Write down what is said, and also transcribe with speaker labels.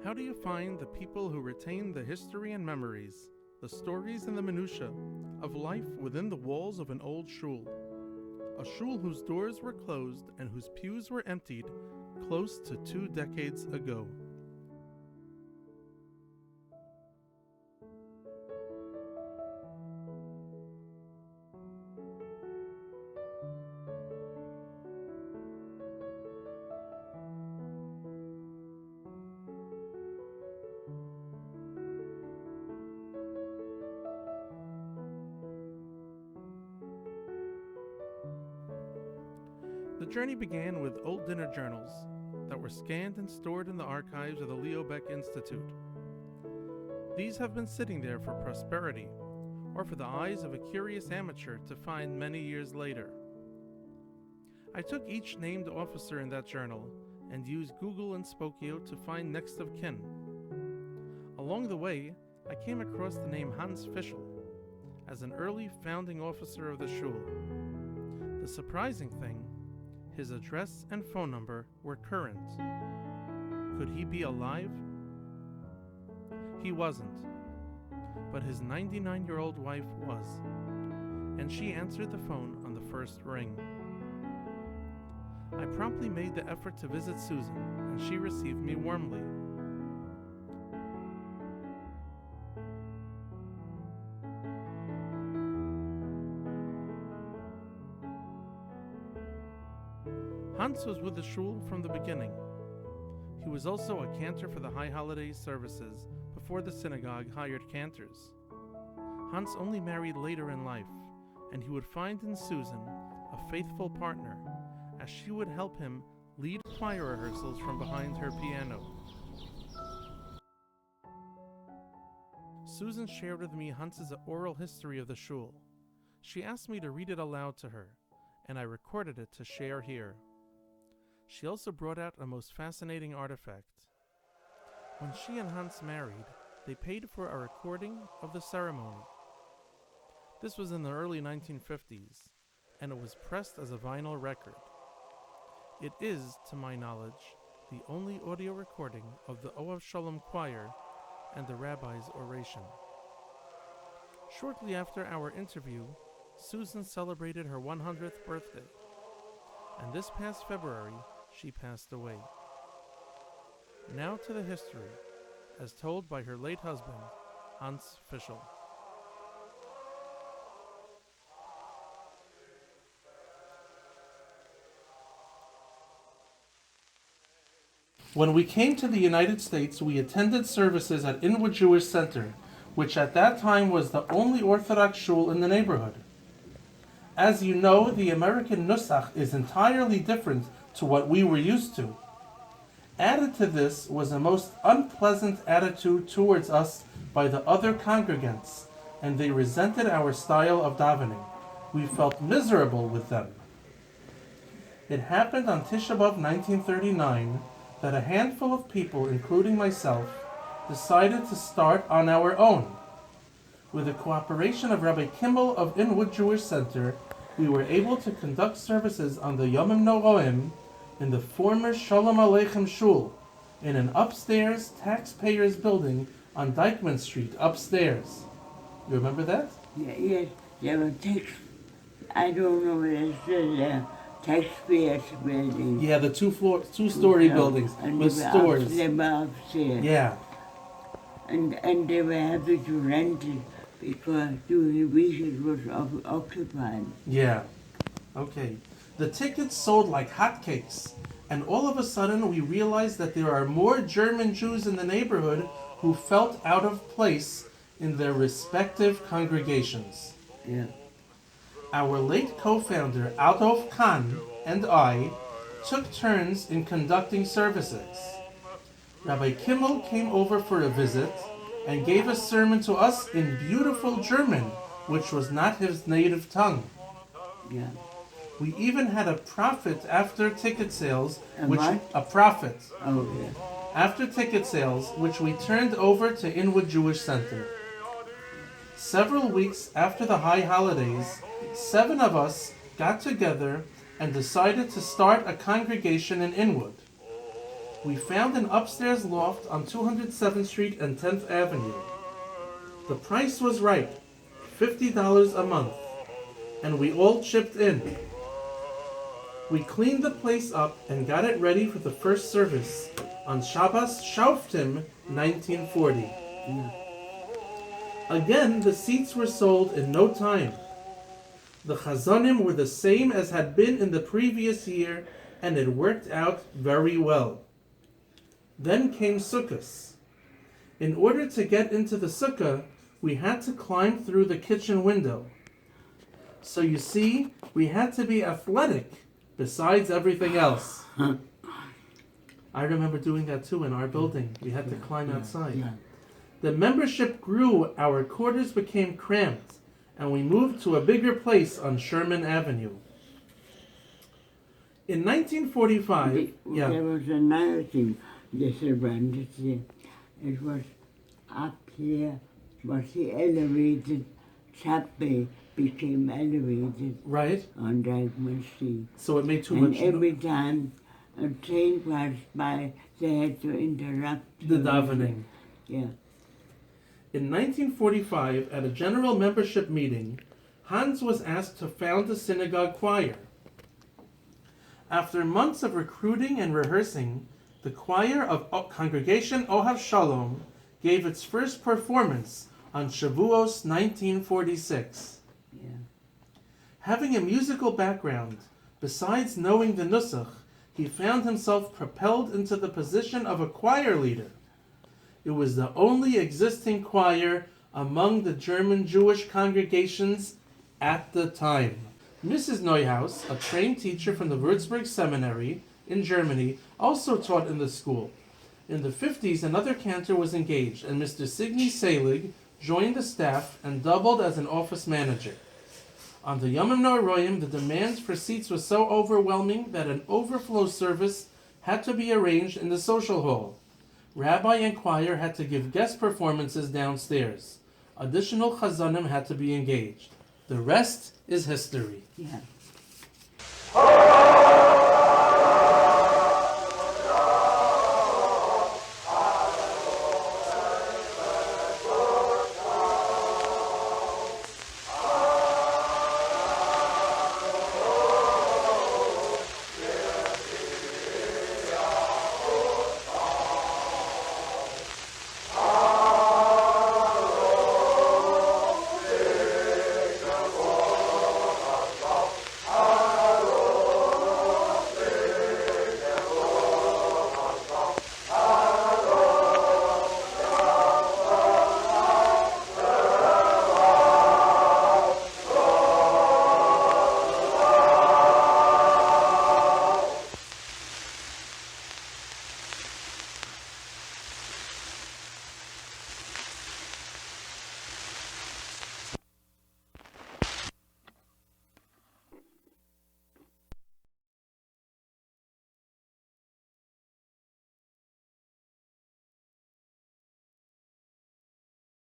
Speaker 1: How do you find the people who retain the history and memories, the stories and the minutiae of life within the walls of an old shul? A shul whose doors were closed and whose pews were emptied close to 2 decades ago. The journey began with old dinner journals that were scanned and stored in the archives of the Leo Beck Institute. These have been sitting there for prosperity, or for the eyes of a curious amateur to find many years later. I took each named officer in that journal and used Google and Spokeo to find next of kin. Along the way, I came across the name Hans Fischel as an early founding officer of the shul. The surprising thing, his address and phone number were current. Could he be alive? He wasn't, but his 99-year-old wife was, and she answered the phone on the first ring. I promptly made the effort to visit Susan, and she received me warmly. Hans was with the shul from the beginning. He was also a cantor for the high holiday services before the synagogue hired cantors. Hans only married later in life, and he would find in Susan a faithful partner, as she would help him lead choir rehearsals from behind her piano. Susan shared with me Hans's oral history of the shul. She asked me to read it aloud to her, and I recorded it to share here. She also brought out a most fascinating artifact. When she and Hans married, they paid for a recording of the ceremony. This was in the early 1950s, and it was pressed as a vinyl record. It is, to my knowledge, the only audio recording of the Ohav Sholaum choir and the rabbi's oration. Shortly after our interview, Susan celebrated her 100th birthday, and this past February, she passed away. Now to the history, as told by her late husband, Hans Fischel. When we came to the United States, we attended services at Inwood Jewish Center, which at that time was the only Orthodox shul in the neighborhood. As you know, the American nusach is entirely different to what we were used to. Added to this was a most unpleasant attitude towards us by the other congregants, and they resented our style of davening. We felt miserable with them. It happened on Tisha B'Av 1939 that a handful of people, including myself, decided to start on our own. With the cooperation of Rabbi Kimball of Inwood Jewish Center, we were able to conduct services on the Yomim No'oim in the former Shalom Aleichem Shul, in an upstairs taxpayers building on Dyckman Street, upstairs. You remember that?
Speaker 2: Yes, there were I don't know what it says, taxpayers building.
Speaker 1: Yeah, the two-story buildings
Speaker 2: and
Speaker 1: with stores.
Speaker 2: They were upstairs.
Speaker 1: Yeah.
Speaker 2: And they were happy to rent it because during the week it was occupied.
Speaker 1: Yeah. Okay. The tickets sold like hotcakes, and all of a sudden we realized that there are more German Jews in the neighborhood who felt out of place in their respective congregations.
Speaker 2: Yeah.
Speaker 1: Our late co-founder Adolf Kahn and I took turns in conducting services. Rabbi Kimmel came over for a visit and gave a sermon to us in beautiful German, which was not his native tongue.
Speaker 2: Yeah.
Speaker 1: We even had a prophet after ticket sales,
Speaker 2: What?
Speaker 1: a prophet
Speaker 2: Oh, yeah.
Speaker 1: after ticket sales, which we turned over to Inwood Jewish Center. Several weeks after the high holidays, 7 of us got together and decided to start a congregation in Inwood. We found an upstairs loft on 207th Street and 10th Avenue. The price was right, $50 a month, and we all chipped in. We cleaned the place up and got it ready for the first service on Shabbos Shauftim 1940.
Speaker 2: Yeah.
Speaker 1: Again, the seats were sold in no time. The chazanim were the same as had been in the previous year, and it worked out very well. Then came Sukkos. In order to get into the sukkah, we had to climb through the kitchen window. So you see, we had to be athletic besides everything else. I remember doing that too in our building. We had to climb outside.
Speaker 2: Yeah.
Speaker 1: The membership grew, our quarters became cramped, and we moved to a bigger place on Sherman Avenue. In 1945,
Speaker 2: There was another thing disadvantage there. It was up here, was the elevated, Chappie became elevated
Speaker 1: right?
Speaker 2: on Dykeman Street.
Speaker 1: So it made too
Speaker 2: And
Speaker 1: much
Speaker 2: every time a train passed by, they had to interrupt
Speaker 1: the davening.
Speaker 2: Yeah.
Speaker 1: In 1945, at a general membership meeting, Hans was asked to found a synagogue choir. After months of recruiting and rehearsing, the choir of Congregation Ohav Sholaum gave its first performance on Shavuos 1946.
Speaker 2: Yeah.
Speaker 1: Having a musical background, besides knowing the nusach, he found himself propelled into the position of a choir leader. It was the only existing choir among the German Jewish congregations at the time. Mrs. Neuhaus, a trained teacher from the Würzburg Seminary in Germany, also taught in the school. In the 50s, another cantor was engaged, and Mr. Signy Selig joined the staff and doubled as an office manager. On the Yom Nooroyim, the demands for seats was so overwhelming that an overflow service had to be arranged in the social hall. Rabbi and choir had to give guest performances downstairs. Additional chazanim had to be engaged. The rest is history.
Speaker 2: Yeah.